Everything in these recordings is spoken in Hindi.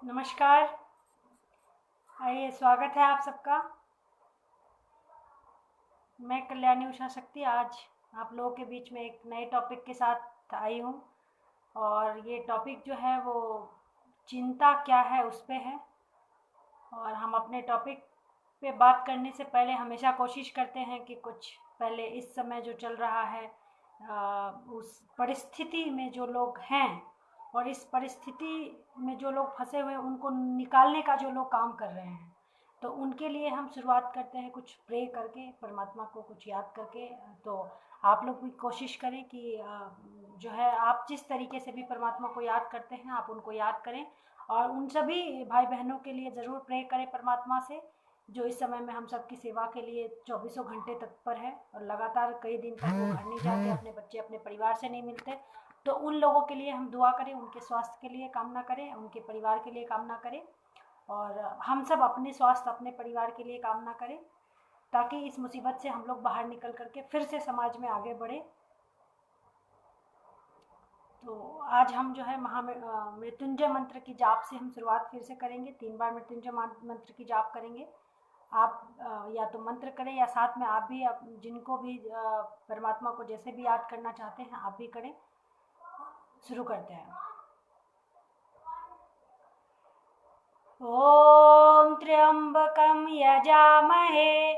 नमस्कार। आइए, स्वागत है आप सबका। मैं कल्याणी उषा शक्ति आज आप लोगों के बीच में एक नए टॉपिक के साथ आई हूँ। और ये टॉपिक जो है वो चिंता क्या है उस पे है। और हम अपने टॉपिक पे बात करने से पहले हमेशा कोशिश करते हैं कि कुछ पहले इस समय जो चल रहा है उस परिस्थिति में जो लोग हैं और इस परिस्थिति में जो लोग फंसे हुए हैं उनको निकालने का जो लोग काम कर रहे हैं, तो उनके लिए हम शुरुआत करते हैं कुछ प्रे करके, परमात्मा को कुछ याद करके। तो आप लोग भी कोशिश करें कि जो है आप जिस तरीके से भी परमात्मा को याद करते हैं आप उनको याद करें। और उन सभी भाई बहनों के लिए ज़रूर प्रे करें परमात्मा से जो इस समय में हम सबकी सेवा के लिए चौबीसों घंटे तत्पर है और लगातार कई दिन तक वो घर नहीं जाते, अपने बच्चे अपने परिवार से नहीं मिलते। तो उन लोगों के लिए हम दुआ करें, उनके स्वास्थ्य के लिए कामना करें, उनके परिवार के लिए कामना करें। और हम सब अपने स्वास्थ्य अपने परिवार के लिए कामना करें ताकि इस मुसीबत से हम लोग बाहर निकल करके फिर से समाज में आगे बढ़े। तो आज हम जो है मृत्युंजय मंत्र की जाप से हम शुरुआत फिर से करेंगे। 3 बार मृत्युंजय मंत्र की जाप करेंगे। आप या तो मंत्र करें या साथ में आप भी जिनको भी परमात्मा को जैसे भी याद करना चाहते हैं आप भी करें। शुरू करते हैं। ॐ त्र्यम्बकं यजामहे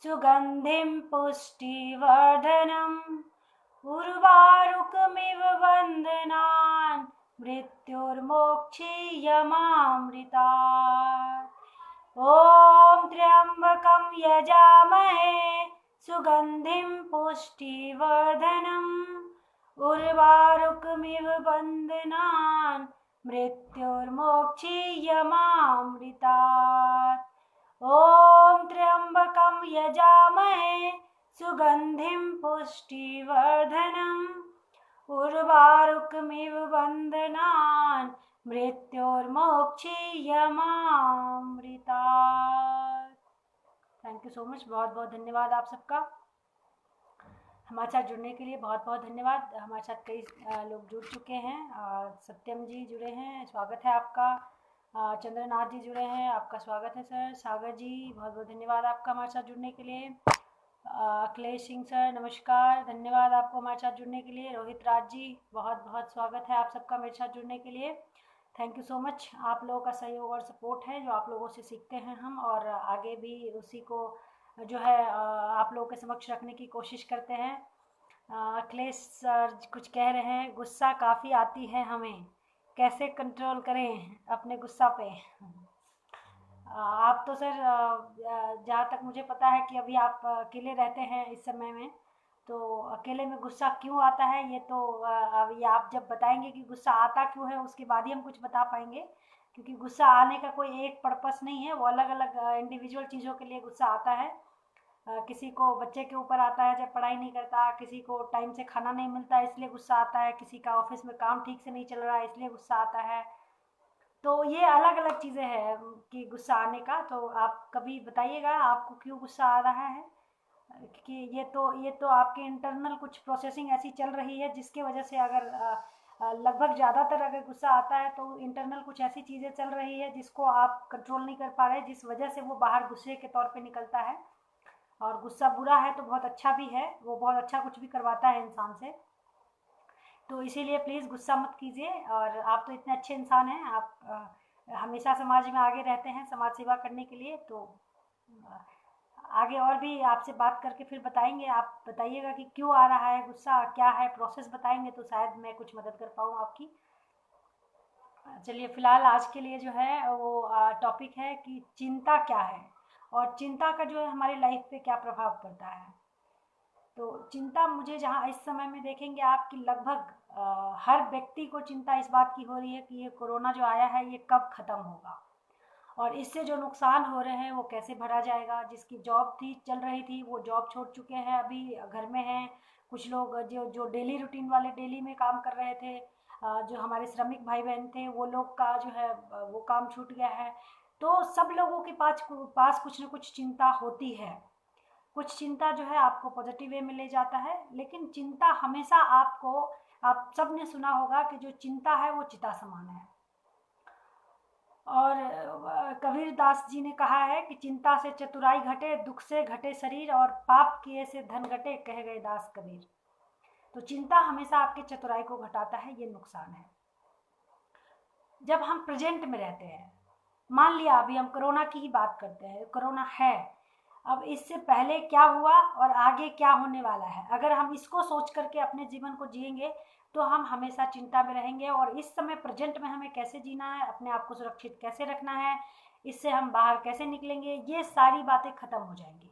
सुगन्धिं पुष्टिवर्धनम् उर्वारुकमिव बन्धनान् मृत्युर्मोक्षीयमामृतात्। ॐ त्र्यम्बकं यजामहे सुगन्धिं पुष्टिवर्धनम् उर्वारुकमिव बन्धनान् मृत्युर्मोक्षीयमामृतात्। ॐ त्र्यम्बकं यजामहे सुगन्धिं पुष्टिवर्धनम् उर्वारुकमिव बन्धनान् मृत्युर्मोक्षीयमामृतात्। Thank you so much. बहुत बहुत धन्यवाद आप सबका हमारे साथ जुड़ने के लिए। बहुत बहुत धन्यवाद। हमारे साथ कई लोग जुड़ चुके हैं। सत्यम जी जुड़े हैं, स्वागत है आपका। चंद्रनाथ जी जुड़े हैं, आपका स्वागत है सर। सागर जी बहुत बहुत धन्यवाद आपका हमारे साथ जुड़ने के लिए। अखिलेश सिंह सर नमस्कार, धन्यवाद आपको हमारे साथ जुड़ने के लिए। रोहित राज जी बहुत बहुत स्वागत है आप सबका मेरे साथ जुड़ने के लिए। Thank you so much. आप लोगों का सहयोग और सपोर्ट है जो आप लोगों से सीखते हैं हम, और आगे भी उसी को जो है आप लोगों के समक्ष रखने की कोशिश करते हैं। अखिलेश सर कुछ कह रहे हैं, गुस्सा काफ़ी आती है हमें, कैसे कंट्रोल करें अपने गुस्सा पे। आप तो सर जहाँ तक मुझे पता है कि अभी आप अकेले रहते हैं इस समय में, तो अकेले में गुस्सा क्यों आता है ये तो अभी आप जब बताएंगे कि गुस्सा आता क्यों है उसके बाद ही हम कुछ बता पाएंगे। क्योंकि गुस्सा आने का कोई एक पर्पस नहीं है, वो अलग अलग इंडिविजुअल चीज़ों के लिए गुस्सा आता है। किसी को बच्चे के ऊपर आता है जब पढ़ाई नहीं करता, किसी को टाइम से खाना नहीं मिलता इसलिए गुस्सा आता है, किसी का ऑफिस में काम ठीक से नहीं चल रहा है इसलिए गुस्सा आता है। तो ये अलग अलग चीज़ें हैं कि गुस्सा आने का। तो आप कभी बताइएगा आपको क्यों गुस्सा आ रहा है। क्योंकि ये तो आपके इंटरनल कुछ प्रोसेसिंग ऐसी चल रही है जिसके वजह से अगर लगभग ज़्यादातर अगर गुस्सा आता है तो इंटरनल कुछ ऐसी चीज़ें चल रही है जिसको आप कंट्रोल नहीं कर पा रहे, जिस वजह से वो बाहर गुस्से के तौर पे निकलता है। और गुस्सा बुरा है तो बहुत अच्छा भी है, वो बहुत अच्छा कुछ भी करवाता है इंसान से। तो इसीलिए प्लीज़ गुस्सा मत कीजिए। और आप तो इतने अच्छे इंसान हैं, आप हमेशा समाज में आगे रहते हैं समाज सेवा करने के लिए। तो अ, आगे और भी आपसे बात करके फिर बताएंगे। आप बताइएगा कि क्यों आ रहा है गुस्सा, क्या है प्रोसेस बताएंगे तो शायद मैं कुछ मदद कर पाऊँ आपकी। चलिए फ़िलहाल आज के लिए जो है वो टॉपिक है कि चिंता क्या है और चिंता का जो है हमारी लाइफ पे क्या प्रभाव पड़ता है। तो चिंता मुझे जहाँ इस समय में देखेंगे आप कि लगभग हर व्यक्ति को चिंता इस बात की हो रही है कि ये कोरोना जो आया है ये कब ख़त्म होगा और इससे जो नुकसान हो रहे हैं वो कैसे भरा जाएगा। जिसकी जॉब थी चल रही थी वो जॉब छोड़ चुके हैं, अभी घर में हैं। कुछ लोग जो जो डेली रूटीन वाले डेली में काम कर रहे थे, जो हमारे श्रमिक भाई बहन थे वो लोग का जो है वो काम छूट गया है। तो सब लोगों के पास कुछ ना कुछ चिंता होती है। कुछ चिंता जो है आपको पॉजिटिव वे में ले जाता है, लेकिन चिंता हमेशा आपको, आप सब ने सुना होगा कि जो चिंता है वो चिता समान है। और कबीर दास जी ने कहा है कि चिंता से चतुराई घटे, दुख से घटे शरीर, और पाप किए से धन घटे, कह गए दास कबीर। तो चिंता हमेशा आपके चतुराई को घटाता है, ये नुकसान है। जब हम प्रेजेंट में रहते हैं, मान लिया अभी हम कोरोना की ही बात करते हैं, कोरोना है, अब इससे पहले क्या हुआ और आगे क्या होने वाला है, अगर हम इसको सोच करके अपने जीवन को जिएंगे तो हम हमेशा चिंता में रहेंगे। और इस समय प्रेजेंट में हमें कैसे जीना है, अपने आप को सुरक्षित कैसे रखना है, इससे हम बाहर कैसे निकलेंगे, ये सारी बातें खत्म हो जाएंगी।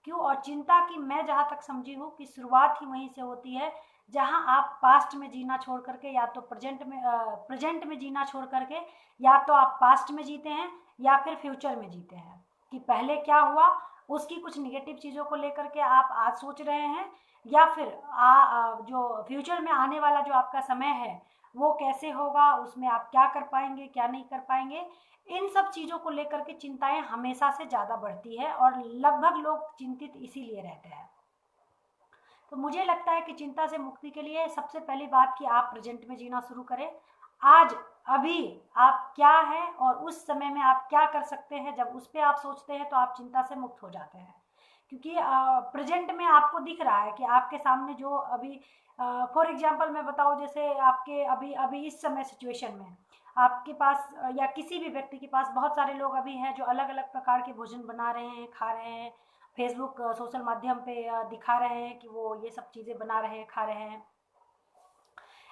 क्यों? और चिंता की मैं जहाँ तक समझी हूँ कि शुरुआत ही वहीं से होती है जहाँ आप पास्ट में जीना छोड़ करके या तो प्रेजेंट में जीना छोड़ करके या तो आप पास्ट में जीते हैं या फिर फ्यूचर में जीते हैं कि पहले क्या हुआ, उसकी कुछ निगेटिव चीज़ों को लेकर के आप आज सोच रहे हैं, या फिर जो फ्यूचर में आने वाला जो आपका समय है वो कैसे होगा, उसमें आप क्या कर पाएंगे क्या नहीं कर पाएंगे, इन सब चीज़ों को लेकर के चिंताएं हमेशा से ज़्यादा बढ़ती है और लगभग लोग चिंतित इसीलिए रहते हैं। तो मुझे लगता है कि चिंता से मुक्ति के लिए सबसे पहली बात कि आप प्रेजेंट में जीना शुरू करें। आज अभी आप क्या हैं और उस समय में आप क्या कर सकते हैं, जब उस पर आप सोचते हैं तो आप चिंता से मुक्त हो जाते हैं। क्योंकि प्रेजेंट में आपको दिख रहा है कि आपके सामने जो अभी फॉर एग्जांपल मैं बताऊं, जैसे आपके अभी अभी इस समय सिचुएशन में आपके पास या किसी भी व्यक्ति के पास बहुत सारे लोग अभी हैं जो अलग अलग प्रकार के भोजन बना रहे हैं, खा रहे हैं, फेसबुक सोशल माध्यम पे दिखा रहे हैं कि वो ये सब चीज़ें बना रहे हैं, खा रहे हैं।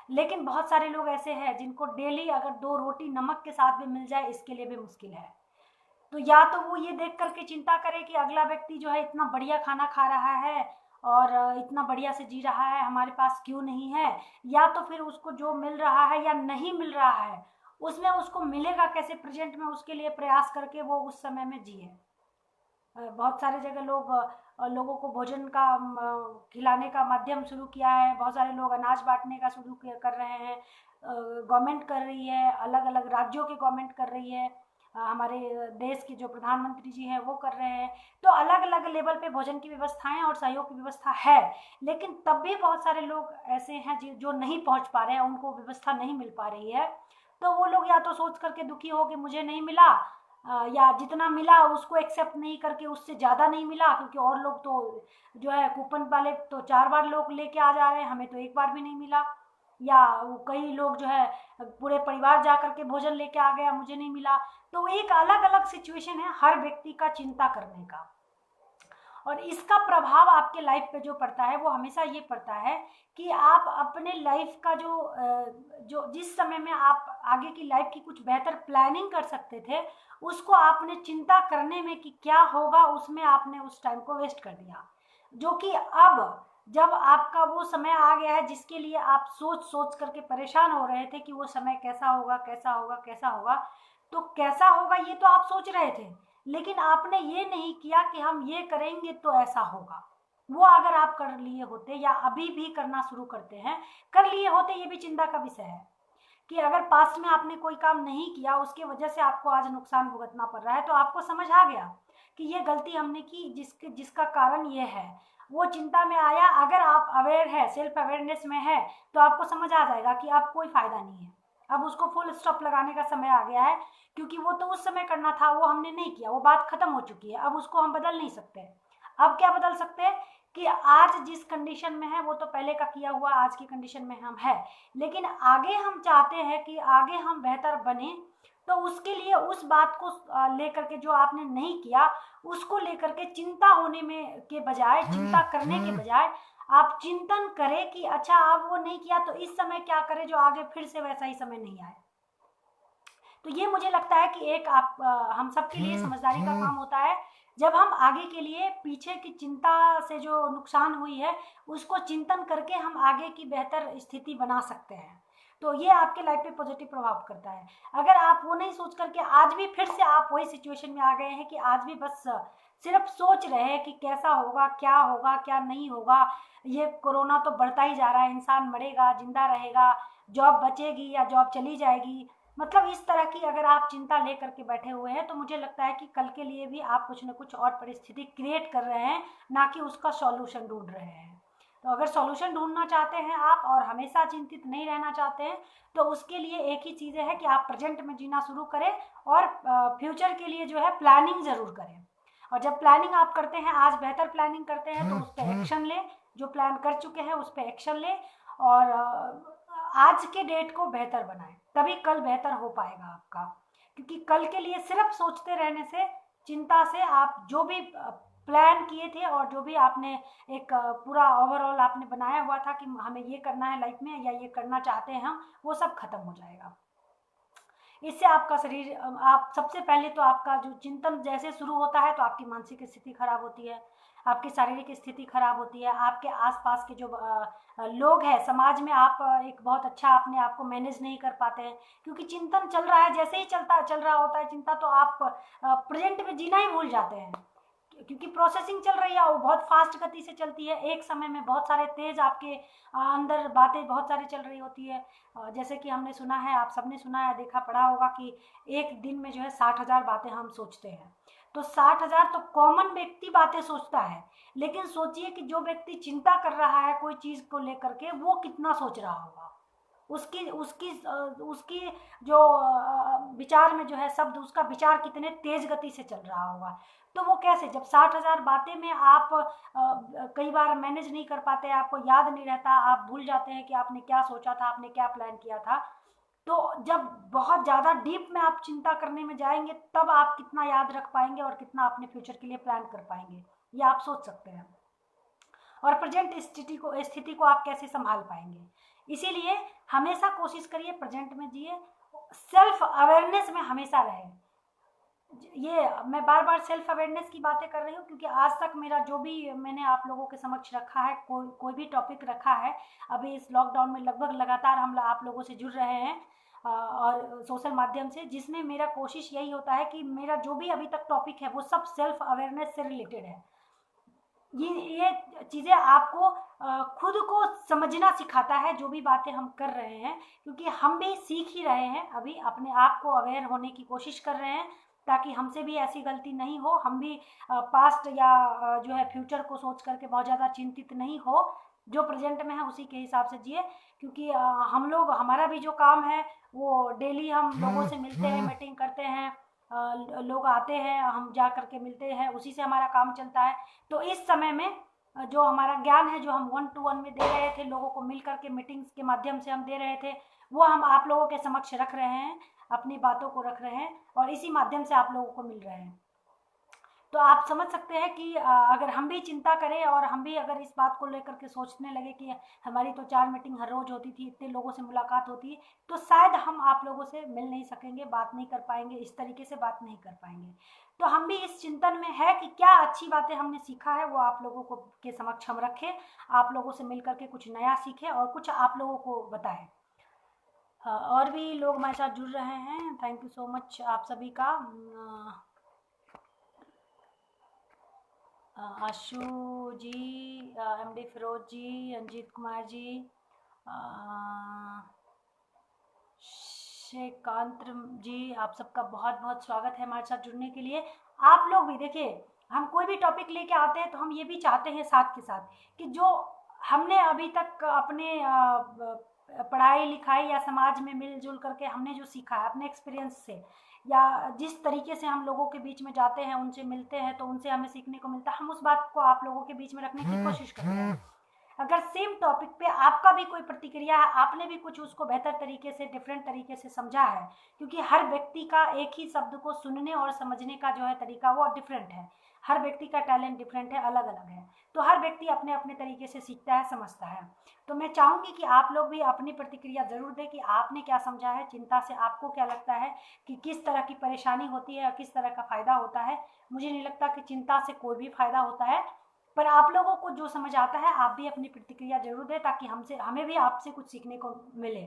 लेकिन बहुत सारे लोग ऐसे हैं जिनको डेली अगर 2 रोटी नमक के साथ भी मिल जाए इसके लिए भी मुश्किल है। तो या तो वो ये देख करके चिंता करे कि अगला व्यक्ति जो है इतना बढ़िया खाना खा रहा है और इतना बढ़िया से जी रहा है, हमारे पास क्यों नहीं है, या तो फिर उसको जो मिल रहा है या नहीं मिल रहा है उसमें उसको मिलेगा कैसे प्रेजेंट में, उसके लिए प्रयास करके वो उस समय में जिए। बहुत सारे जगह लोगों को भोजन का खिलाने का माध्यम शुरू किया है, बहुत सारे लोग अनाज बांटने का शुरू कर रहे हैं, गवर्नमेंट कर रही है, अलग अलग राज्यों की गवर्नमेंट कर रही है, हमारे देश के जो प्रधानमंत्री जी हैं वो कर रहे हैं। तो अलग अलग लेवल पे भोजन की व्यवस्थाएं और सहयोग की व्यवस्था है, लेकिन तब भी बहुत सारे लोग ऐसे हैं जो नहीं पहुंच पा रहे हैं, उनको व्यवस्था नहीं मिल पा रही है। तो वो लोग या तो सोच करके दुखी हो कि मुझे नहीं मिला, या जितना मिला उसको एक्सेप्ट नहीं करके उससे ज़्यादा नहीं मिला, क्योंकि और लोग तो जो है कूपन वाले तो 4 बार लोग लेके आ जा रहे हैं, हमें तो एक बार भी नहीं मिला। या कई लोग जो है पूरे परिवार जा करके भोजन लेके आ गया, मुझे नहीं मिला। तो एक अलग अलग सिचुएशन है हर व्यक्ति का चिंता करने का, और इसका प्रभाव आपके लाइफ पे जो पड़ता है वो हमेशा ये पड़ता है कि आप अपने लाइफ का जो जिस समय में आप आगे की लाइफ की कुछ बेहतर प्लानिंग कर सकते थे उसको आपने चिंता करने में कि क्या होगा उसमें आपने उस टाइम को वेस्ट कर दिया। जो कि अब जब आपका वो समय आ गया है जिसके लिए आप सोच सोच करके परेशान हो रहे थे कि वो समय कैसा होगा कैसा होगा कैसा होगा, तो कैसा होगा ये तो आप सोच रहे थे, लेकिन आपने ये नहीं किया कि हम ये करेंगे तो ऐसा होगा। वो अगर आप कर लिए होते या अभी भी करना शुरू करते हैं कर लिए होते, ये भी चिंता का विषय है कि अगर पास्ट में आपने कोई काम नहीं किया उसकी वजह से आपको आज नुकसान भुगतना पड़ रहा है, तो आपको समझ आ गया कि ये गलती हमने की जिसका कारण ये है, वो चिंता में आया। अगर आप अवेयर है, सेल्फ अवेयरनेस में है, तो आपको समझ आ जाएगा कि अब कोई फायदा नहीं है, अब उसको फुल स्टॉप लगाने का समय आ गया है, क्योंकि वो तो उस समय करना था, वो हमने नहीं किया, वो बात खत्म हो चुकी है, अब उसको हम बदल नहीं सकते। अब क्या बदल सकते हैं कि आज जिस कंडीशन में है वो तो पहले का किया हुआ आज की कंडीशन में हम है, लेकिन आगे हम चाहते हैं कि आगे हम बेहतर बने, तो उसके लिए उस बात को लेकर के जो आपने नहीं किया उसको लेकर के चिंता होने में के बजाय, चिंता करने के बजाय आप चिंतन करें कि अच्छा अब वो नहीं किया तो इस समय क्या करें जो आगे फिर से वैसा ही समय नहीं आए। तो ये मुझे लगता है कि एक हम सबके लिए समझदारी का काम होता है, जब हम आगे के लिए पीछे की चिंता से जो नुकसान हुई है उसको चिंतन करके हम आगे की बेहतर स्थिति बना सकते हैं, तो ये आपके लाइफ पे पॉजिटिव प्रभाव करता है। अगर आप वो नहीं सोच करके आज भी फिर से आप वही सिचुएशन में आ गए हैं कि आज भी बस सिर्फ सोच रहे हैं कि कैसा होगा क्या नहीं होगा, ये कोरोना तो बढ़ता ही जा रहा है, इंसान मरेगा जिंदा रहेगा, जॉब बचेगी या जॉब चली जाएगी, मतलब इस तरह की अगर आप चिंता लेकर के बैठे हुए हैं तो मुझे लगता है कि कल के लिए भी आप कुछ न कुछ और परिस्थिति क्रिएट कर रहे हैं, ना कि उसका सॉल्यूशन ढूंढ रहे हैं। तो अगर सॉल्यूशन ढूंढना चाहते हैं आप और हमेशा चिंतित नहीं रहना चाहते हैं, तो उसके लिए एक ही चीज़ है कि आप प्रेजेंट में जीना शुरू करें और फ्यूचर के लिए जो है प्लानिंग ज़रूर करें। और जब प्लानिंग आप करते हैं, आज बेहतर प्लानिंग करते हैं, तो उस पर एक्शन लें। जो प्लान कर चुके हैं उस पर एक्शन लें और आज के डेट को बेहतर बनाएं, तभी कल बेहतर हो पाएगा आपका। क्योंकि कल के लिए सिर्फ सोचते रहने से, चिंता से, आप जो भी प्लान किए थे और जो भी आपने एक पूरा ओवरऑल आपने बनाया हुआ था कि हमें ये करना है लाइफ में या ये करना चाहते हैं हम, वो सब खत्म हो जाएगा। इससे आपका शरीर, आप सबसे पहले तो आपका जो चिंतन जैसे शुरू होता है तो आपकी मानसिक स्थिति खराब होती है, आपकी शारीरिक स्थिति खराब होती है, आपके आसपास के जो लोग हैं समाज में, आप एक बहुत अच्छा अपने आप को मैनेज नहीं कर पाते हैं। क्योंकि चिंतन चल रहा है, जैसे ही चल रहा होता है चिंता, तो आप प्रेजेंट में जीना ही भूल जाते हैं। क्योंकि प्रोसेसिंग चल रही है, वो बहुत फास्ट गति से चलती है, एक समय में बहुत सारे तेज आपके अंदर बातें बहुत सारी चल रही होती है। जैसे कि हमने सुना है, आप सबने सुना है, देखा पढ़ा होगा कि एक दिन में जो है 60,000 बातें हम सोचते हैं। तो 60,000 तो कॉमन व्यक्ति बातें सोचता है, लेकिन सोचिए कि जो व्यक्ति चिंता कर रहा है कोई चीज़ को लेकर के, वो कितना सोच रहा होगा। उसकी उसकी उसकी जो विचार में जो है शब्द, उसका विचार कितने तेज गति से चल रहा होगा। तो वो कैसे, जब 60,000 बातें में आप कई बार मैनेज नहीं कर पाते, आपको याद नहीं रहता, आप भूल जाते हैं कि आपने क्या सोचा था, आपने क्या प्लान किया था। तो जब बहुत ज़्यादा डीप में आप चिंता करने में जाएंगे, तब आप कितना याद रख पाएंगे और कितना अपने फ्यूचर के लिए प्लान कर पाएंगे, ये आप सोच सकते हैं। और प्रेजेंट स्थिति को आप कैसे संभाल पाएंगे। इसीलिए हमेशा कोशिश करिए प्रेजेंट में जिए, सेल्फ अवेयरनेस में हमेशा रहे। ये मैं बार बार सेल्फ अवेयरनेस की बातें कर रही हूँ क्योंकि आज तक मेरा जो भी मैंने आप लोगों के समक्ष रखा है, कोई भी टॉपिक रखा है, अभी इस लॉकडाउन में लगभग लगातार हम आप लोगों से जुड़ रहे हैं और सोशल माध्यम से, जिसमें मेरा कोशिश यही होता है कि मेरा जो भी अभी तक टॉपिक है वो सब सेल्फ अवेयरनेस से रिलेटेड है। ये चीज़ें आपको खुद को समझना सिखाता है, जो भी बातें हम कर रहे हैं, क्योंकि हम भी सीख ही रहे हैं, अभी अपने आप को अवेयर होने की कोशिश कर रहे हैं ताकि हमसे भी ऐसी गलती नहीं हो, हम भी पास्ट या जो है फ्यूचर को सोच करके बहुत ज़्यादा चिंतित नहीं हो, जो प्रेजेंट में है उसी के हिसाब से जिए। क्योंकि हम लोग, हमारा भी जो काम है वो डेली हम लोगों से मिलते हैं, मीटिंग करते हैं, लोग आते हैं, हम जा करके मिलते हैं, उसी से हमारा काम चलता है। तो इस समय में जो हमारा ज्ञान है, जो हम 1 to 1 में दे रहे थे, लोगों को मिल करके मीटिंग्स के माध्यम से हम दे रहे थे, वो हम आप लोगों के समक्ष रख रहे हैं, अपनी बातों को रख रहे हैं और इसी माध्यम से आप लोगों को मिल रहे हैं। तो आप समझ सकते हैं कि अगर हम भी चिंता करें और हम भी अगर इस बात को लेकर के सोचने लगे कि हमारी तो 4 मीटिंग हर रोज़ होती थी, इतने लोगों से मुलाकात होती है, तो शायद हम आप लोगों से मिल नहीं सकेंगे, बात नहीं कर पाएंगे, इस तरीके से बात नहीं कर पाएंगे। तो हम भी इस चिंतन में है कि क्या अच्छी बातें हमने सीखा है वो आप लोगों को के समक्ष हम रखें, आप लोगों से मिल करके कुछ नया सीखें और कुछ आप लोगों को बताएं। और भी लोग हमारे साथ जुड़ रहे हैं, थैंक यू सो मच आप सभी का। आशु जी, एमडी फिरोज जी, रंजीत कुमार जी, श्रीकांत जी, आप सबका बहुत बहुत स्वागत है हमारे साथ जुड़ने के लिए। आप लोग भी देखिए, हम कोई भी टॉपिक लेके आते हैं तो हम ये भी चाहते हैं साथ के साथ कि जो हमने अभी तक अपने पढ़ाई लिखाई या समाज में मिलजुल करके हमने जो सीखा है अपने एक्सपीरियंस से, या जिस तरीके से हम लोगों के बीच में जाते हैं, उनसे मिलते हैं तो उनसे हमें सीखने को मिलता है, हम उस बात को आप लोगों के बीच में रखने की कोशिश करते हैं। अगर सेम टॉपिक पे आपका भी कोई प्रतिक्रिया है, आपने भी कुछ उसको बेहतर तरीके से, डिफरेंट तरीके से समझा है, क्योंकि हर व्यक्ति का एक ही शब्द को सुनने और समझने का जो है तरीका वो डिफरेंट है, हर व्यक्ति का टैलेंट डिफरेंट है, अलग अलग है, तो हर व्यक्ति अपने अपने तरीके से सीखता है, समझता है। तो मैं चाहूँगी कि आप लोग भी अपनी प्रतिक्रिया ज़रूर दें कि आपने क्या समझा है, चिंता से आपको क्या लगता है कि किस तरह की परेशानी होती है और किस तरह का फ़ायदा होता है। मुझे नहीं लगता कि चिंता से कोई भी फ़ायदा होता है, पर आप लोगों को जो समझ आता है आप भी अपनी प्रतिक्रिया जरूर दें ताकि हमें भी आपसे कुछ सीखने को मिले।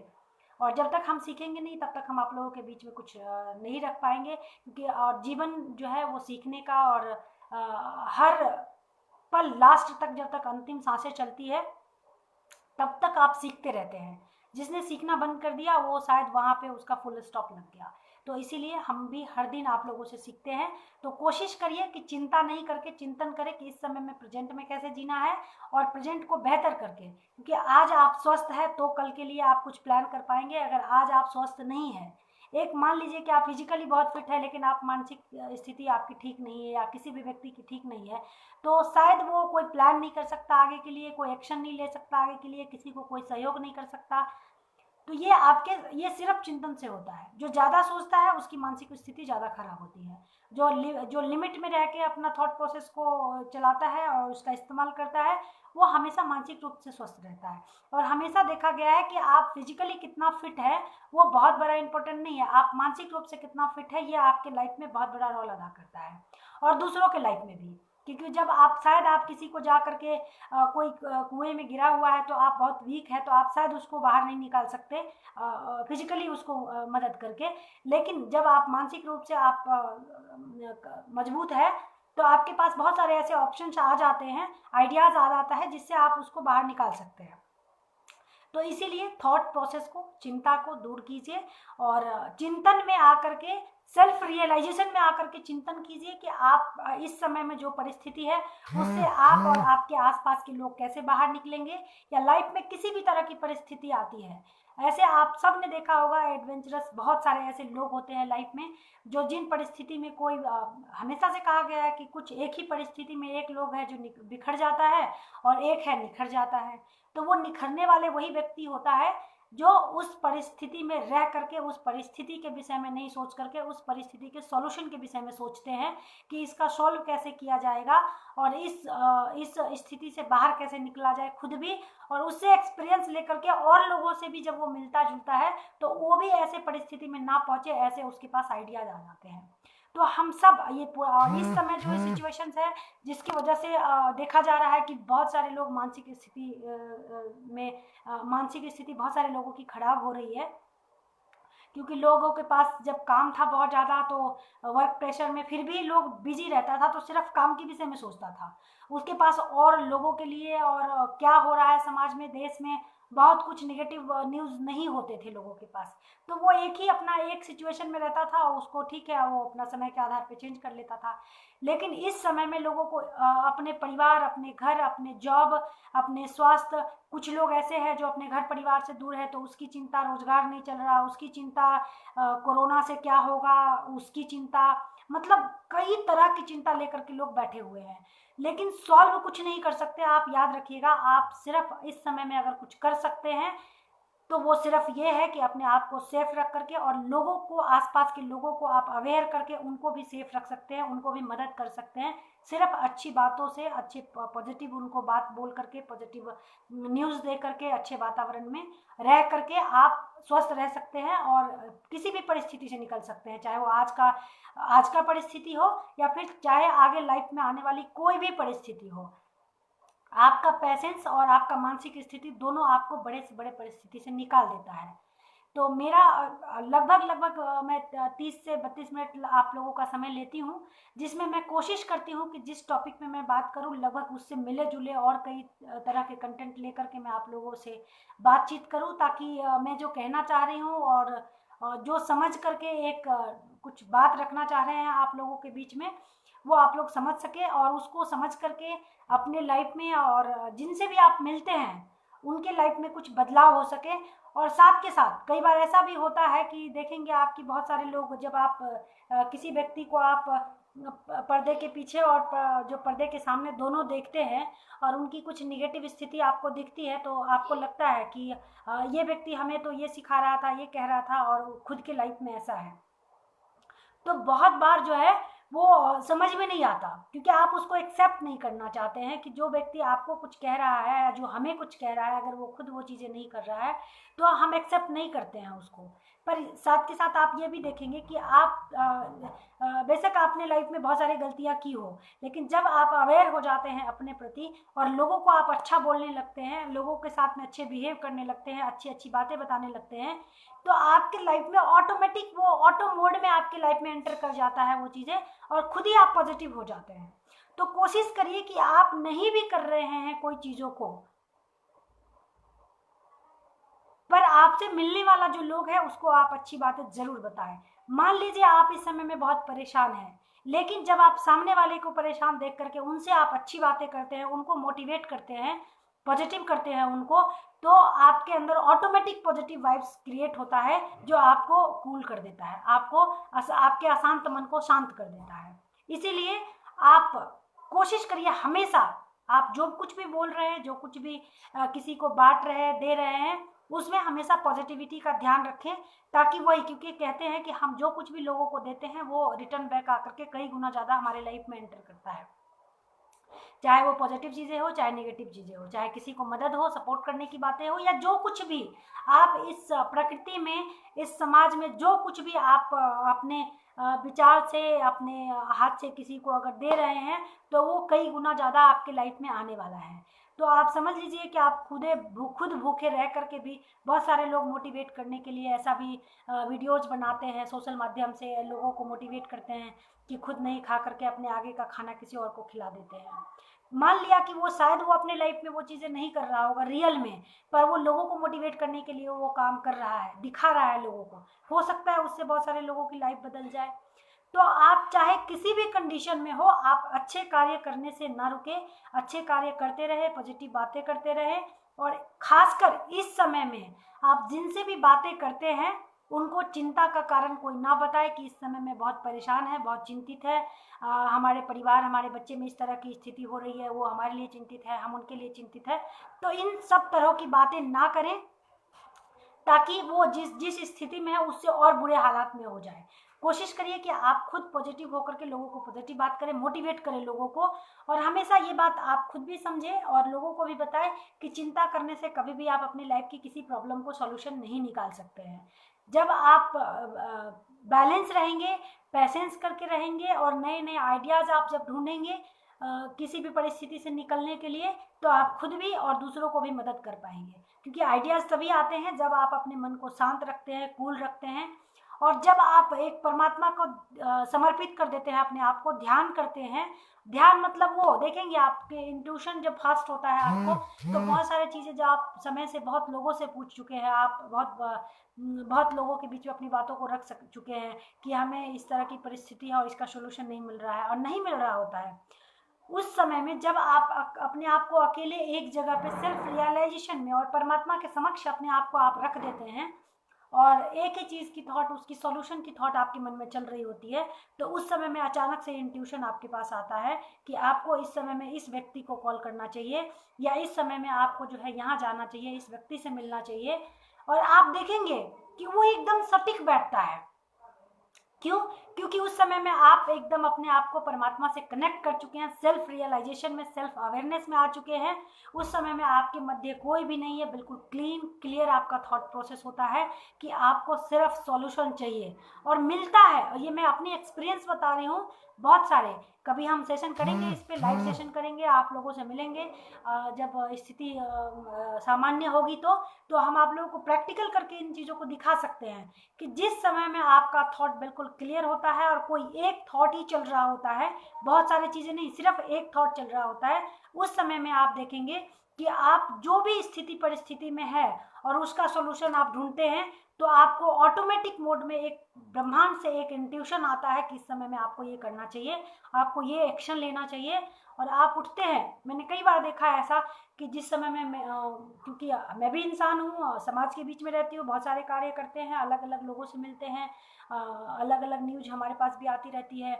और जब तक हम सीखेंगे नहीं तब तक हम आप लोगों के बीच में कुछ नहीं रख पाएंगे, क्योंकि और जीवन जो है वो सीखने का, और हर पल लास्ट तक, जब तक अंतिम सांसें चलती है तब तक आप सीखते रहते हैं। जिसने सीखना बंद कर दिया वो शायद वहाँ पे उसका फुल स्टॉप लग गया। तो इसीलिए हम भी हर दिन आप लोगों से सीखते हैं। तो कोशिश करिए कि चिंता नहीं करके चिंतन करें कि इस समय में प्रेजेंट में कैसे जीना है, और प्रेजेंट को बेहतर करके, क्योंकि आज आप स्वस्थ है तो कल के लिए आप कुछ प्लान कर पाएंगे। अगर आज आप स्वस्थ नहीं है, एक मान लीजिए कि आप फिजिकली बहुत फिट है लेकिन आप मानसिक स्थिति आपकी ठीक नहीं है या किसी भी व्यक्ति की ठीक नहीं है, तो शायद वो कोई प्लान नहीं कर सकता आगे के लिए, कोई एक्शन नहीं ले सकता आगे के लिए, किसी को कोई सहयोग नहीं कर सकता। तो ये सिर्फ चिंतन से होता है। जो ज़्यादा सोचता है उसकी मानसिक स्थिति ज़्यादा खराब होती है। जो लिमिट में रह के अपना थॉट प्रोसेस को चलाता है और उसका इस्तेमाल करता है, वो हमेशा मानसिक रूप से स्वस्थ रहता है। और हमेशा देखा गया है कि आप फिजिकली कितना फिट है वो बहुत बड़ा इंपॉर्टेंट नहीं है, आप मानसिक रूप से कितना फिट है ये आपके लाइफ में बहुत बड़ा रोल अदा करता है, और दूसरों के लाइफ में भी। क्योंकि जब आप शायद आप किसी को जा करके कोई कुएं में गिरा हुआ है तो आप बहुत वीक है तो आप शायद उसको बाहर नहीं निकाल सकते फिजिकली उसको मदद करके, लेकिन जब आप मानसिक रूप से आप मजबूत है तो आपके पास बहुत सारे ऐसे ऑप्शंस आ जाते हैं, आइडियाज़ आ जाता है जिससे आप उसको बाहर निकाल सकते हैं। तो इसीलिए थॉट प्रोसेस को, चिंता को दूर कीजिए, और चिंतन में आकर के, सेल्फ रियलाइजेशन में आकर के चिंतन कीजिए कि आप इस समय में जो परिस्थिति है उससे आप और आपके आसपास के लोग कैसे बाहर निकलेंगे, या लाइफ में किसी भी तरह की परिस्थिति आती है। ऐसे आप सब ने देखा होगा, एडवेंचरस बहुत सारे ऐसे लोग होते हैं लाइफ में जो जिन परिस्थिति में कोई हमेशा से कहा गया है कि कुछ एक ही परिस्थिति में एक लोग है जो बिखर जाता है और एक है निखर जाता है। तो वो निखरने वाले वही व्यक्ति होता है जो उस परिस्थिति में रह करके उस परिस्थिति के विषय में नहीं सोच करके उस परिस्थिति के सॉल्यूशन के विषय में सोचते हैं कि इसका सॉल्व कैसे किया जाएगा और इस स्थिति से बाहर कैसे निकला जाए खुद भी, और उससे एक्सपीरियंस लेकर के और लोगों से भी जब वो मिलता जुलता है तो वो भी ऐसे परिस्थिति में ना पहुंचे, ऐसे उसके पास आइडियाज आ जाते हैं। तो हम सब ये इस समय जो सिचुएशंस है जिसकी वजह से देखा जा रहा है कि बहुत सारे लोग मानसिक स्थिति बहुत सारे लोगों की खराब हो रही है, क्योंकि लोगों के पास जब काम था बहुत ज़्यादा तो वर्क प्रेशर में फिर भी लोग बिजी रहता था तो सिर्फ काम के विषय में सोचता था, उसके पास और लोगों के लिए और क्या हो रहा है समाज में, देश में बहुत कुछ नेगेटिव न्यूज़ नहीं होते थे लोगों के पास। तो वो एक ही अपना एक सिचुएशन में रहता था, उसको ठीक है वो अपना समय के आधार पे चेंज कर लेता था। लेकिन इस समय में लोगों को अपने परिवार, अपने घर, अपने जॉब, अपने स्वास्थ्य, कुछ लोग ऐसे हैं जो अपने घर परिवार से दूर है तो उसकी चिंता, रोजगार नहीं चल रहा उसकी चिंता, कोरोना से क्या होगा उसकी चिंता, मतलब कई तरह की चिंता लेकर के लोग बैठे हुए हैं, लेकिन सॉल्व कुछ नहीं कर सकते। आप याद रखिएगा, आप सिर्फ इस समय में अगर कुछ कर सकते हैं तो वो सिर्फ ये है कि अपने आप को सेफ रख करके और लोगों को, आसपास के लोगों को आप अवेयर करके उनको भी सेफ रख सकते हैं, उनको भी मदद कर सकते हैं, सिर्फ अच्छी बातों से, अच्छे पॉजिटिव उनको बात बोल करके, पॉजिटिव न्यूज़ दे करके, अच्छे वातावरण में रह करके आप स्वस्थ रह सकते हैं और किसी भी परिस्थिति से निकल सकते हैं, चाहे वो आज का परिस्थिति हो या फिर चाहे आगे लाइफ में आने वाली कोई भी परिस्थिति हो। आपका पैसेंस और आपका मानसिक स्थिति दोनों आपको बड़े से बड़े परिस्थिति से निकाल देता है। तो मेरा लगभग मैं 30 से 32 मिनट आप लोगों का समय लेती हूँ, जिसमें मैं कोशिश करती हूँ कि जिस टॉपिक में मैं बात करूँ लगभग उससे मिले जुले और कई तरह के कंटेंट लेकर के मैं आप लोगों से बातचीत करूँ, ताकि मैं जो कहना चाह रही हूँ और जो समझ करके एक कुछ बात रखना चाह रहे हैं आप लोगों के बीच में, वो आप लोग समझ सके और उसको समझ करके अपने लाइफ में और जिनसे भी आप मिलते हैं उनके लाइफ में कुछ बदलाव हो सके। और साथ के साथ कई बार ऐसा भी होता है कि देखेंगे आपकी बहुत सारे लोग, जब आप किसी व्यक्ति को आप पर्दे के पीछे और जो पर्दे के सामने दोनों देखते हैं और उनकी कुछ निगेटिव स्थिति आपको दिखती है तो आपको लगता है कि ये व्यक्ति हमें तो ये सिखा रहा था, ये कह रहा था, और खुद के लाइफ में ऐसा है। तो बहुत बार जो है वो समझ में नहीं आता, क्योंकि आप उसको एक्सेप्ट नहीं करना चाहते हैं कि जो व्यक्ति आपको कुछ कह रहा है या जो हमें कुछ कह रहा है, अगर वो खुद वो चीज़ें नहीं कर रहा है तो हम एक्सेप्ट नहीं करते हैं उसको। पर साथ के साथ आप ये भी देखेंगे कि आप बेशक आपने लाइफ में बहुत सारी गलतियां की हो, लेकिन जब आप अवेयर हो जाते हैं अपने प्रति और लोगों को आप अच्छा बोलने लगते हैं, लोगों के साथ में अच्छे बिहेव करने लगते हैं, अच्छी अच्छी बातें बताने लगते हैं, तो आपके लाइफ में ऑटोमेटिक वो ऑटो मोड में आपकी लाइफ में एंटर कर जाता है वो चीज़ें, और खुद ही आप पॉजिटिव हो जाते हैं। तो कोशिश करिए कि आप नहीं भी कर रहे हैं कोई चीज़ों को, पर आप आपसे मिलने वाला जो लोग है उसको आप अच्छी बातें ज़रूर बताएं। मान लीजिए आप इस समय में बहुत परेशान हैं, लेकिन जब आप सामने वाले को परेशान देख करके उनसे आप अच्छी बातें करते हैं, उनको मोटिवेट करते हैं, पॉजिटिव करते हैं उनको, तो आपके अंदर ऑटोमेटिक पॉजिटिव वाइब्स क्रिएट होता है जो आपको कूल कर देता है, आपको आपके अशांत मन को शांत कर देता है। इसीलिए आप कोशिश करिए हमेशा, आप जो कुछ भी बोल रहे हैं, जो कुछ भी किसी को बांट रहे हैं, दे रहे हैं, उसमें हमेशा पॉजिटिविटी का ध्यान रखें, ताकि वही, क्योंकि कहते हैं कि हम जो कुछ भी लोगों को देते हैं वो रिटर्न बैक आकर के कई गुना ज़्यादा हमारे लाइफ में एंटर करता है। चाहे वो पॉजिटिव चीज़ें हो, चाहे नेगेटिव चीज़ें हो, चाहे किसी को मदद हो, सपोर्ट करने की बातें हो, या जो कुछ भी आप इस प्रकृति में, इस समाज में जो कुछ भी आप अपने विचार से, अपने हाथ से किसी को अगर दे रहे हैं, तो वो कई गुना ज़्यादा आपके लाइफ में आने वाला है। तो आप समझ लीजिए कि आप खुद भूखे रह करके भी बहुत सारे लोग मोटिवेट करने के लिए ऐसा भी वीडियोज बनाते हैं, सोशल माध्यम से लोगों को मोटिवेट करते हैं कि खुद नहीं खा करके अपने आगे का खाना किसी और को खिला देते हैं। मान लिया कि वो शायद वो अपने लाइफ में वो चीज़ें नहीं कर रहा होगा रियल में, पर वो लोगों को मोटिवेट करने के लिए वो काम कर रहा है, दिखा रहा है लोगों को, हो सकता है उससे बहुत सारे लोगों की लाइफ बदल जाए। तो आप चाहे किसी भी कंडीशन में हो, आप अच्छे कार्य करने से ना रुके, अच्छे कार्य करते रहे, पॉजिटिव बातें करते रहे। और खासकर इस समय में आप जिनसे भी बातें करते हैं उनको चिंता का कारण कोई ना बताए कि इस समय में बहुत परेशान है, बहुत चिंतित है, हमारे परिवार, हमारे बच्चे में इस तरह की स्थिति हो रही है, वो हमारे लिए चिंतित है, हम उनके लिए चिंतित है। तो इन सब तरह की बातें ना करें, ताकि वो जिस स्थिति में है उससे और बुरे हालात में हो जाए। कोशिश करिए कि आप खुद पॉजिटिव होकर के लोगों को पॉजिटिव बात करें, मोटिवेट करें लोगों को, और हमेशा ये बात आप खुद भी समझें और लोगों को भी बताएं कि चिंता करने से कभी भी आप अपनी लाइफ की किसी प्रॉब्लम को सॉल्यूशन नहीं निकाल सकते हैं। जब आप बैलेंस रहेंगे, पेशेंस करके रहेंगे और नए नए आइडियाज़ आप जब ढूंढेंगे किसी भी परिस्थिति से निकलने के लिए, तो आप खुद भी और दूसरों को भी मदद कर पाएंगे। क्योंकि आइडियाज़ तभी आते हैं जब आप अपने मन को शांत रखते हैं, कूल रखते हैं, और जब आप एक परमात्मा को समर्पित कर देते हैं, अपने आप को ध्यान करते हैं। ध्यान मतलब वो देखेंगे आपके इंट्यूशन जब फास्ट होता है आपको, तो बहुत सारी चीज़ें जो आप समय से बहुत लोगों से पूछ चुके हैं, आप बहुत लोगों के बीच में अपनी बातों को रख चुके हैं कि हमें इस तरह की परिस्थिति है और इसका सोल्यूशन नहीं मिल रहा है, और नहीं मिल रहा होता है। उस समय में जब आप अपने आप को अकेले एक जगह पे सेल्फ रियलाइजेशन में और परमात्मा के समक्ष अपने आप को आप रख देते हैं, और एक ही चीज़ की थॉट, उसकी सॉल्यूशन की थॉट आपके मन में चल रही होती है, तो उस समय में अचानक से इंट्यूशन आपके पास आता है कि आपको इस समय में इस व्यक्ति को कॉल करना चाहिए, या इस समय में आपको जो है यहाँ जाना चाहिए, इस व्यक्ति से मिलना चाहिए। और आप देखेंगे कि वो एकदम सटीक बैठता है। क्यों? क्योंकि उस समय में आप एकदम अपने आप को परमात्मा से कनेक्ट कर चुके हैं, सेल्फ रियलाइजेशन में, सेल्फ अवेयरनेस में आ चुके हैं। उस समय में आपके मध्य कोई भी नहीं है, बिल्कुल क्लीन क्लियर आपका थॉट प्रोसेस होता है कि आपको सिर्फ सॉल्यूशन चाहिए, और मिलता है। और ये मैं अपनी एक्सपीरियंस बता रही हूँ, बहुत सारे, कभी हम सेशन करेंगे, इस पे लाइव सेशन करेंगे, आप लोगों से मिलेंगे जब स्थिति सामान्य होगी, तो हम आप लोगों को प्रैक्टिकल करके इन चीज़ों को दिखा सकते हैं कि जिस समय में आपका थॉट बिल्कुल क्लियर होता है और कोई एक थॉट ही चल रहा होता है, बहुत सारी चीज़ें नहीं, सिर्फ एक थॉट चल रहा होता है, उस समय में आप देखेंगे कि आप जो भी स्थिति परिस्थिति में है और उसका सॉल्यूशन आप ढूंढते हैं, तो आपको ऑटोमेटिक मोड में एक ब्रह्मांड से एक इंट्यूशन आता है कि इस समय में आपको ये करना चाहिए, आपको ये एक्शन लेना चाहिए, और आप उठते हैं। मैंने कई बार देखा है ऐसा कि जिस समय में क्योंकि मैं भी इंसान हूँ, समाज के बीच में रहती हूँ, बहुत सारे कार्य करते हैं, अलग अलग लोगों से मिलते हैं, अलग अलग न्यूज हमारे पास भी आती रहती है।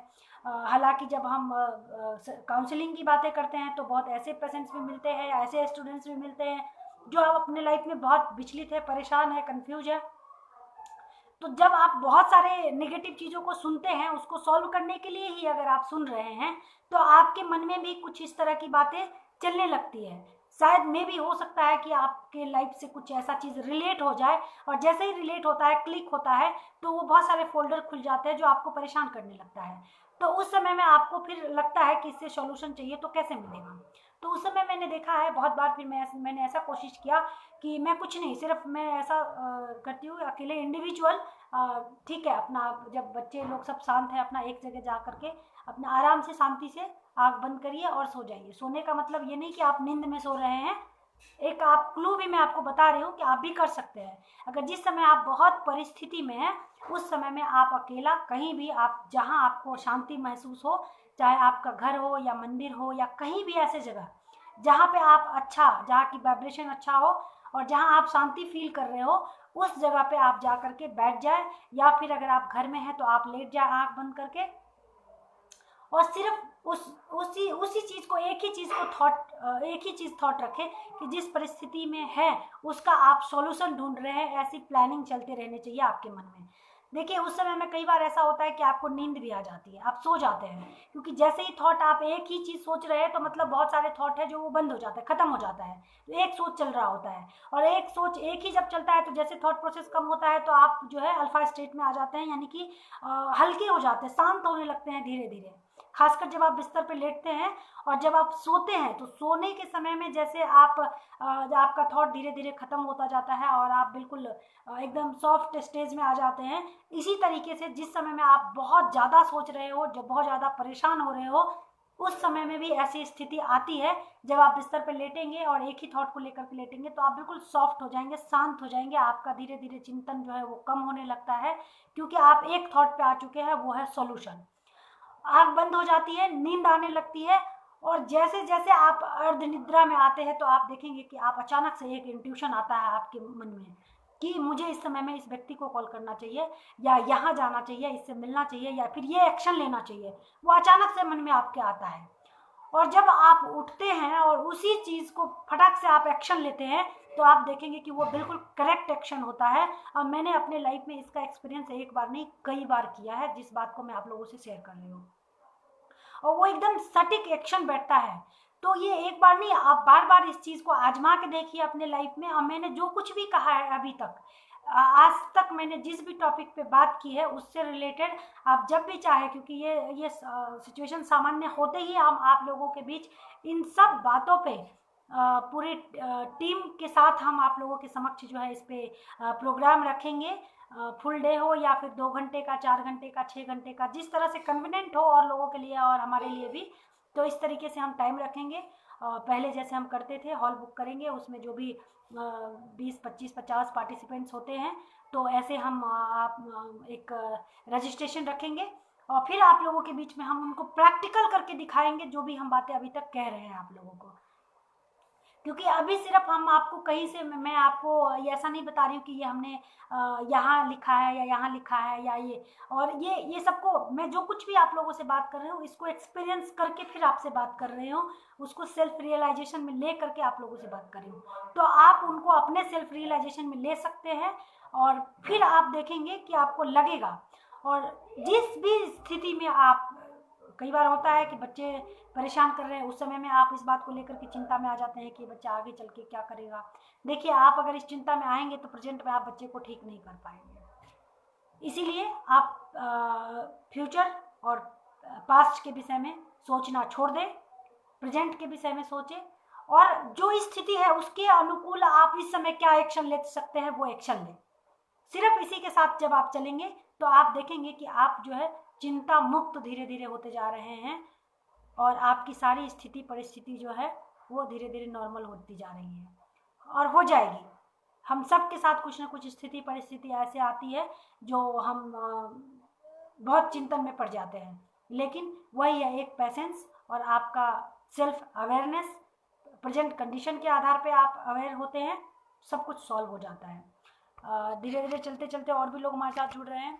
हालांकि जब हम काउंसलिंग की बातें करते हैं तो बहुत ऐसे पेशेंट्स भी मिलते हैं, ऐसे स्टूडेंट्स भी मिलते हैं जो आप अपने लाइफ में बहुत विचलित है, परेशान है, कंफ्यूज है। तो जब आप बहुत सारे नेगेटिव चीज़ों को सुनते हैं, उसको सॉल्व करने के लिए ही अगर आप सुन रहे हैं, तो आपके मन में भी कुछ इस तरह की बातें चलने लगती है। शायद में भी हो सकता है कि आपके लाइफ से कुछ ऐसा चीज़ रिलेट हो जाए, और जैसे ही रिलेट होता है, क्लिक होता है, तो वो बहुत सारे फोल्डर खुल जाते हैं जो आपको परेशान करने लगता है। तो उस समय में आपको फिर लगता है कि इससे सॉल्यूशन चाहिए, तो कैसे मिलेगा। तो उस समय मैंने देखा है बहुत बार, फिर मैंने ऐसा कोशिश किया कि मैं कुछ नहीं, सिर्फ मैं ऐसा करती हूँ अकेले, इंडिविजुअल, ठीक है, अपना जब बच्चे लोग सब शांत है, अपना एक जगह जा करके अपना आराम से शांति से आँख बंद करिए और सो जाइए। सोने का मतलब ये नहीं कि आप नींद में सो रहे हैं, एक आप क्लू भी मैं आपको बता रही हूँ कि आप भी कर सकते हैं। अगर जिस समय आप बहुत परिस्थिति में हैं, उस समय में आप अकेला कहीं भी, आप जहाँ आपको शांति महसूस हो, चाहे आपका घर हो या मंदिर हो या कहीं भी ऐसे जगह जहाँ पे आप अच्छा, जहाँ की वाइब्रेशन अच्छा हो और जहाँ आप शांति फील कर रहे हो, उस जगह पे आप जा करके बैठ जाए, या फिर अगर आप घर में हैं तो आप लेट जाए आंख बंद करके, और सिर्फ उसी उसी चीज को, एक ही चीज को थॉट, एक ही चीज थॉट रखें कि जिस परिस्थिति में है उसका आप सॉल्यूशन ढूंढ रहे हैं। ऐसी प्लानिंग चलते रहने चाहिए आपके मन में। देखिए उस समय में कई बार ऐसा होता है कि आपको नींद भी आ जाती है, आप सो जाते हैं, क्योंकि जैसे ही थॉट, आप एक ही चीज सोच रहे हैं तो मतलब बहुत सारे थॉट है जो वो बंद हो जाता है, खत्म हो जाता है, तो एक सोच चल रहा होता है। और एक सोच, एक ही जब चलता है तो जैसे थॉट प्रोसेस कम होता है तो आप जो है अल्फा स्टेट में आ जाते हैं, यानी कि हल्के हो जाते हैं, शांत होने लगते हैं धीरे धीरे। खासकर जब आप बिस्तर पे लेटते हैं और जब आप सोते हैं, तो सोने के समय में जैसे आप आपका थॉट धीरे धीरे खत्म होता जाता है और आप बिल्कुल एकदम सॉफ्ट स्टेज में आ जाते हैं। इसी तरीके से जिस समय में आप बहुत ज़्यादा सोच रहे हो, जब बहुत ज़्यादा परेशान हो रहे हो, उस समय में भी ऐसी स्थिति आती है जब आप बिस्तर पर लेटेंगे और एक ही थॉट को लेकर के लेटेंगे, तो आप बिल्कुल सॉफ्ट हो जाएंगे, शांत हो जाएंगे, आपका धीरे धीरे चिंतन जो है वो कम होने लगता है, क्योंकि आप एक थॉट पे आ चुके हैं, वो है सॉल्यूशन। आंख बंद हो जाती है, नींद आने लगती है, और जैसे जैसे आप अर्ध निद्रा में आते हैं तो आप देखेंगे कि आप अचानक से एक इंट्यूशन आता है आपके मन में कि मुझे इस समय में इस व्यक्ति को कॉल करना चाहिए, या यहाँ जाना चाहिए, इससे मिलना चाहिए, या फिर ये एक्शन लेना चाहिए। वो अचानक से मन में आपके आता है, और जब आप उठते हैं और उसी चीज़ को फटाक से आप एक्शन लेते हैं, तो आप देखेंगे कि वो बिल्कुल करेक्ट एक्शन होता है। और मैंने अपने लाइफ में इसका एक्सपीरियंस एक बार नहीं कई बार किया है, जिस बात को मैं आप लोगों से शेयर कर रही हूँ, और वो एकदम सटीक एक्शन बैठता है। तो ये एक बार नहीं, आप बार बार इस चीज़ को आजमा के देखिए अपने लाइफ में। और मैंने जो कुछ भी कहा है अभी तक, आज तक मैंने जिस भी टॉपिक पे बात की है, उससे रिलेटेड आप जब भी चाहे, क्योंकि ये सिचुएशन सामान्य होते ही हम आप लोगों के बीच इन सब बातों पे पूरी टीम के साथ हम आप लोगों के समक्ष जो है इस पे प्रोग्राम रखेंगे। फुल डे हो या फिर 2 घंटे का, 4 घंटे का, 6 घंटे का, जिस तरह से कन्वीनियंट हो और लोगों के लिए और हमारे लिए भी, तो इस तरीके से हम टाइम रखेंगे। पहले जैसे हम करते थे, हॉल बुक करेंगे, उसमें जो भी 20, 25, 50 पार्टिसिपेंट्स होते हैं, तो ऐसे हम आप एक रजिस्ट्रेशन रखेंगे, और फिर आप लोगों के बीच में हम उनको प्रैक्टिकल करके दिखाएंगे जो भी हम बातें अभी तक कह रहे हैं आप लोगों को। क्योंकि अभी सिर्फ हम आपको कहीं से, मैं आपको ये ऐसा नहीं बता रही हूँ कि ये हमने यहाँ लिखा है या यहाँ लिखा है या ये, और ये सबको मैं जो कुछ भी आप लोगों से बात कर रही हूँ, इसको एक्सपीरियंस करके फिर आपसे बात कर रही हूँ, उसको सेल्फ रियलाइजेशन में ले करके आप लोगों से बात कर रही हूँ। तो आप उनको अपने सेल्फ रियलाइजेशन में ले सकते हैं, और फिर आप देखेंगे कि आपको लगेगा। और जिस भी स्थिति में आप, कई बार होता है कि बच्चे परेशान कर रहे हैं, उस समय में आप इस बात को लेकर के चिंता में आ जाते हैं कि बच्चा आगे चल के क्या करेगा। देखिए आप अगर इस चिंता में आएंगे तो प्रेजेंट में आप बच्चे को ठीक नहीं कर पाएंगे। इसीलिए आप फ्यूचर और पास्ट के विषय में सोचना छोड़ दें, प्रेजेंट के विषय में सोचें, और जो स्थिति है उसके अनुकूल आप इस समय क्या एक्शन ले सकते हैं वो एक्शन लें। सिर्फ इसी के साथ जब आप चलेंगे तो आप देखेंगे कि आप जो है चिंता मुक्त धीरे धीरे होते जा रहे हैं, और आपकी सारी स्थिति परिस्थिति जो है वो धीरे धीरे नॉर्मल होती जा रही है, और हो जाएगी। हम सब के साथ कुछ ना कुछ स्थिति परिस्थिति ऐसे आती है जो हम बहुत चिंतन में पड़ जाते हैं, लेकिन वही है एक पेशेंस और आपका सेल्फ अवेयरनेस। प्रेजेंट कंडीशन के आधार पे आप अवेयर होते हैं, सब कुछ सॉल्व हो जाता है। धीरे धीरे चलते चलते और भी लोग हमारे साथ जुड़ रहे हैं।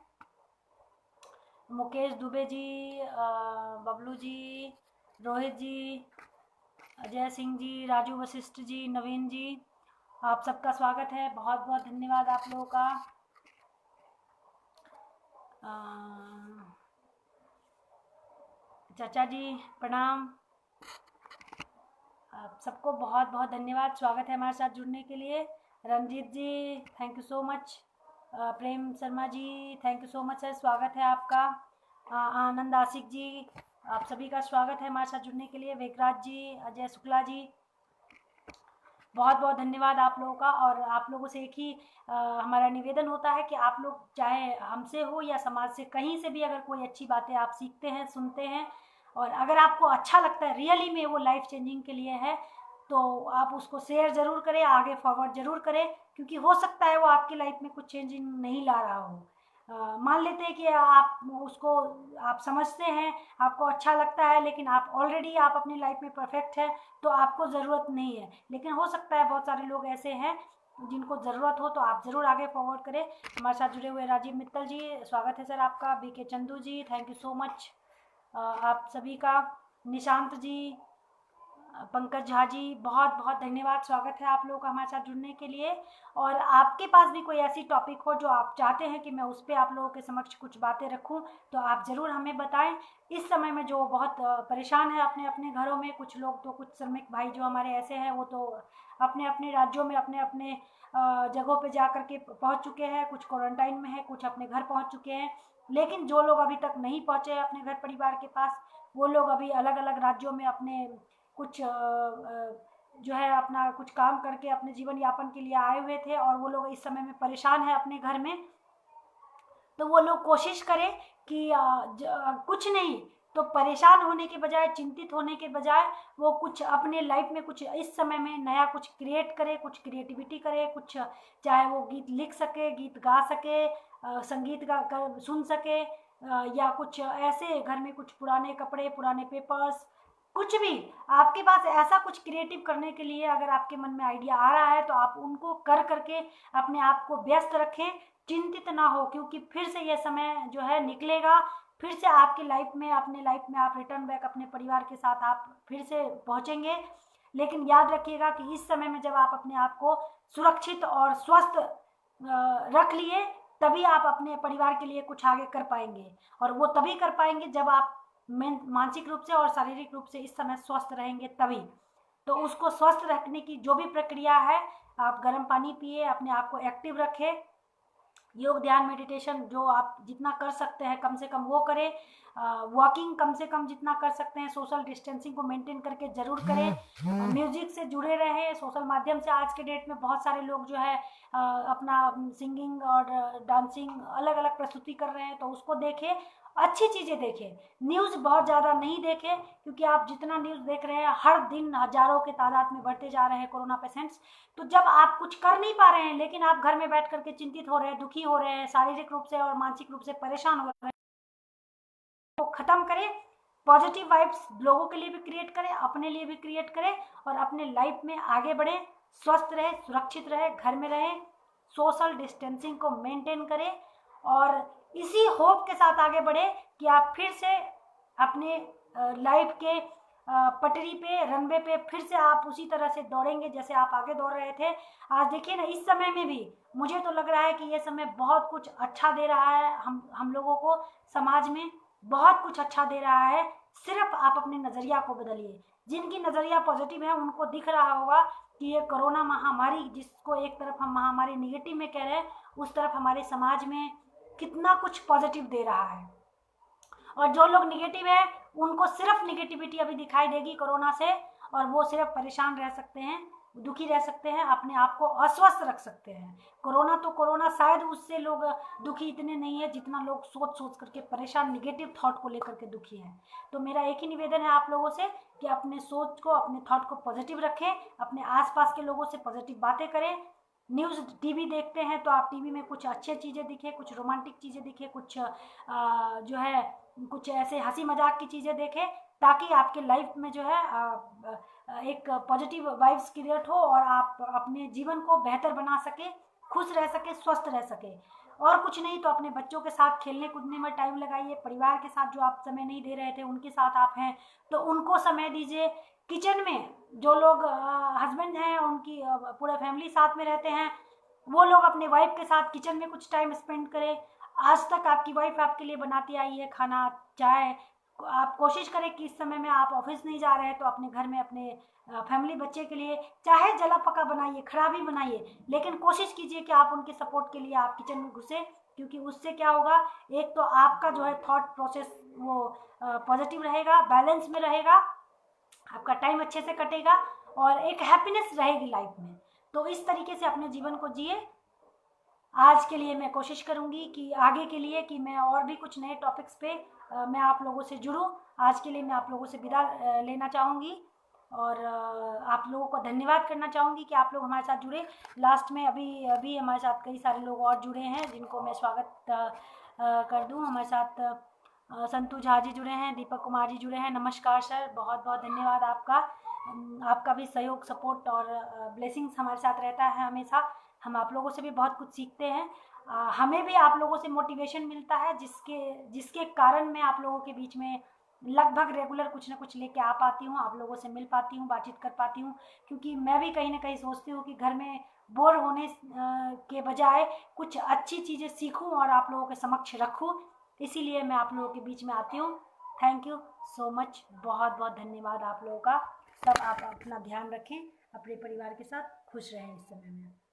मुकेश दुबे जी, बबलू जी, रोहित जी, अजय सिंह जी, राजू वशिष्ठ जी, नवीन जी, आप सबका स्वागत है। बहुत बहुत धन्यवाद आप लोगों का। चाचा जी प्रणाम, आप सबको बहुत बहुत धन्यवाद, स्वागत है हमारे साथ जुड़ने के लिए। Ranjit ji thank you so much. Prem Sharma ji thank you so much sir, स्वागत है आपका। आनंद आशिक जी, आप सभी का स्वागत है हमारे साथ जुड़ने के लिए। वेगराज जी, अजय शुक्ला जी, बहुत बहुत धन्यवाद आप लोगों का। और आप लोगों से एक ही हमारा निवेदन होता है कि आप लोग चाहे हमसे हो या समाज से, कहीं से भी अगर कोई अच्छी बातें आप सीखते हैं, सुनते हैं, और अगर आपको अच्छा लगता है, रियली में वो लाइफ चेंजिंग के लिए है, तो आप उसको शेयर ज़रूर करें, आगे फॉरवर्ड ज़रूर करें, क्योंकि हो सकता है वो आपकी लाइफ में कुछ चेंजिंग नहीं ला रहा हो। मान लेते हैं कि आप उसको आप समझते हैं, आपको अच्छा लगता है, लेकिन आप ऑलरेडी आप अपनी लाइफ में परफेक्ट है, तो आपको ज़रूरत नहीं है। लेकिन हो सकता है बहुत सारे लोग ऐसे हैं जिनको ज़रूरत हो, तो आप ज़रूर आगे फॉरवर्ड करें। हमारे साथ जुड़े हुए राजीव मित्तल जी, स्वागत है सर आपका। B K Chandu ji, thank you so much आप सभी का। निशांत जी, पंकज झा जी, बहुत बहुत धन्यवाद, स्वागत है आप लोगों का हमारे साथ जुड़ने के लिए। और आपके पास भी कोई ऐसी टॉपिक हो जो आप चाहते हैं कि मैं उस पर आप लोगों के समक्ष कुछ बातें रखूं, तो आप ज़रूर हमें बताएं। इस समय में जो बहुत परेशान है अपने अपने घरों में, कुछ लोग तो, कुछ श्रमिक भाई जो हमारे ऐसे हैं, वो तो अपने अपने राज्यों में अपने अपने जगहों पे जा कर के पहुँच चुके हैं, कुछ क्वारंटाइन में है, कुछ अपने घर पहुँच चुके हैं। लेकिन जो लोग अभी तक नहीं पहुँचे हैं अपने घर परिवार के पास, वो लोग अभी अलग अलग राज्यों में अपने कुछ जो है अपना कुछ काम करके अपने जीवन यापन के लिए आए हुए थे, और वो लोग इस समय में परेशान है अपने घर में। तो वो लोग कोशिश करें कि कुछ नहीं तो परेशान होने के बजाय, चिंतित होने के बजाय, वो कुछ अपने लाइफ में कुछ इस समय में नया कुछ क्रिएट करे, कुछ क्रिएटिविटी करे, कुछ चाहे वो गीत लिख सके, गीत गा सके, संगीत गा कर सुन सके, या कुछ ऐसे घर में कुछ पुराने कपड़े, पुराने पेपर्स, कुछ भी आपके पास ऐसा कुछ क्रिएटिव करने के लिए अगर आपके मन में आइडिया आ रहा है, तो आप उनको कर करके अपने आप को व्यस्त रखें, चिंतित ना हो, क्योंकि फिर से ये समय जो है निकलेगा, फिर से आपकी लाइफ में, अपने लाइफ में आप रिटर्न बैक अपने परिवार के साथ आप फिर से पहुंचेंगे। लेकिन याद रखिएगा कि इस समय में जब आप अपने आप को सुरक्षित और स्वस्थ रख लिए, तभी आप अपने परिवार के लिए कुछ आगे कर पाएंगे। और वो तभी कर पाएंगे जब आप मानसिक रूप से और शारीरिक रूप से इस समय स्वस्थ रहेंगे तभी। तो उसको स्वस्थ रखने की जो भी प्रक्रिया है, आप गर्म पानी पिए, अपने आप को एक्टिव रखें, योग ध्यान मेडिटेशन जो आप जितना कर सकते हैं कम से कम वो करें, वॉकिंग कम से कम जितना कर सकते हैं, सोशल डिस्टेंसिंग को मेंटेन करके जरूर करें, म्यूजिक से जुड़े रहें, सोशल माध्यम से आज के डेट में बहुत सारे लोग जो है अपना सिंगिंग और डांसिंग अलग अलग प्रस्तुति कर रहे हैं, तो उसको देखें, अच्छी चीज़ें देखें, न्यूज़ बहुत ज़्यादा नहीं देखें, क्योंकि आप जितना न्यूज़ देख रहे हैं, हर दिन हजारों के तादाद में बढ़ते जा रहे हैं कोरोना पेशेंट्स। तो जब आप कुछ कर नहीं पा रहे हैं, लेकिन आप घर में बैठ करके चिंतित हो रहे हैं, दुखी हो रहे हैं, शारीरिक रूप से और मानसिक रूप से परेशान हो रहे हैं, तो खत्म करें। पॉजिटिव वाइब्स लोगों के लिए भी क्रिएट करें, अपने लिए भी क्रिएट करें, और अपने लाइफ में आगे बढ़े, स्वस्थ रहे, सुरक्षित रहे, घर में रहें, सोशल डिस्टेंसिंग को मेंटेन करें, और इसी होप के साथ आगे बढ़े कि आप फिर से अपने लाइफ के पटरी पे, रनवे पे फिर से आप उसी तरह से दौड़ेंगे जैसे आप आगे दौड़ रहे थे। आज देखिए ना, इस समय में भी मुझे तो लग रहा है कि ये समय बहुत कुछ अच्छा दे रहा है, हम लोगों को समाज में बहुत कुछ अच्छा दे रहा है। सिर्फ आप अपने नज़रिया को बदलिए। जिनकी नज़रिया पॉजिटिव है उनको दिख रहा होगा कि ये कोरोना महामारी, जिसको एक तरफ हम महामारी निगेटिव में कह रहे हैं, उस तरफ हमारे समाज में कितना कुछ पॉजिटिव दे रहा है। और जो लोग निगेटिव है उनको सिर्फ निगेटिविटी अभी दिखाई देगी कोरोना से, और वो सिर्फ परेशान रह सकते हैं, दुखी रह सकते हैं, अपने आप को अस्वस्थ रख सकते हैं। कोरोना तो कोरोना, शायद उससे लोग दुखी इतने नहीं है जितना लोग सोच सोच करके परेशान, निगेटिव थॉट को लेकर के दुखी हैं। तो मेरा एक ही निवेदन है आप लोगों से कि अपने सोच को, अपने थॉट को पॉजिटिव रखें, अपने आसपास के लोगों से पॉजिटिव बातें करें। न्यूज़ टीवी देखते हैं तो आप टीवी में कुछ अच्छी चीज़ें दिखे, कुछ रोमांटिक चीज़ें दिखे, कुछ जो है कुछ ऐसे हंसी मजाक की चीज़ें देखें, ताकि आपके लाइफ में जो है एक पॉजिटिव वाइब्स क्रिएट हो, और आप अपने जीवन को बेहतर बना सके, खुश रह सके, स्वस्थ रह सके। और कुछ नहीं तो अपने बच्चों के साथ खेलने कूदने में टाइम लगाइए, परिवार के साथ जो आप समय नहीं दे रहे थे उनके साथ आप हैं तो उनको समय दीजिए। किचन में जो लोग हस्बैंड हैं, उनकी पूरा फैमिली साथ में रहते हैं, वो लोग अपने वाइफ के साथ किचन में कुछ टाइम स्पेंड करें। आज तक आपकी वाइफ आपके लिए बनाती आई है खाना, चाय। आप कोशिश करें कि इस समय में आप ऑफिस नहीं जा रहे हैं तो अपने घर में अपने फैमिली, बच्चे के लिए चाहे जला पका बनाइए, खराब ही बनाइए, लेकिन कोशिश कीजिए कि आप उनके सपोर्ट के लिए आप किचन में घुसे, क्योंकि उससे क्या होगा, एक तो आपका जो है थॉट प्रोसेस वो पॉजिटिव रहेगा, बैलेंस में रहेगा, आपका टाइम अच्छे से कटेगा, और एक हैप्पीनेस रहेगी लाइफ में। तो इस तरीके से अपने जीवन को जिए। आज के लिए मैं कोशिश करूंगी कि आगे के लिए कि मैं और भी कुछ नए टॉपिक्स पे मैं आप लोगों से जुड़ूं। आज के लिए मैं आप लोगों से विदा लेना चाहूँगी। और आप लोगों को धन्यवाद करना चाहूँगी कि आप लोग हमारे साथ जुड़े। लास्ट में अभी अभी हमारे साथ कई सारे लोग और जुड़े हैं जिनको मैं स्वागत कर दूँ। हमारे साथ संतू झा जी जुड़े हैं, दीपक कुमार जी जुड़े हैं। नमस्कार सर, बहुत बहुत धन्यवाद आपका। आपका भी सहयोग, सपोर्ट और ब्लेसिंग्स हमारे साथ रहता है हमेशा। हम आप लोगों से भी बहुत कुछ सीखते हैं। हमें भी आप लोगों से मोटिवेशन मिलता है, जिसके जिसके कारण मैं आप लोगों के बीच में लगभग रेगुलर कुछ ना कुछ लेके आ पाती हूँ, आप लोगों से मिल पाती हूँ, बातचीत कर पाती हूँ। क्योंकि मैं भी कहीं ना कहीं सोचती हूँ कि घर में बोर होने के बजाय कुछ अच्छी चीज़ें सीखूं और आप लोगों के समक्ष रखूं। इसीलिए मैं आप लोगों के बीच में आती हूँ। थैंक यू सो मच, बहुत बहुत धन्यवाद आप लोगों का। सब आप अपना ध्यान रखें, अपने परिवार के साथ खुश रहें इस समय में।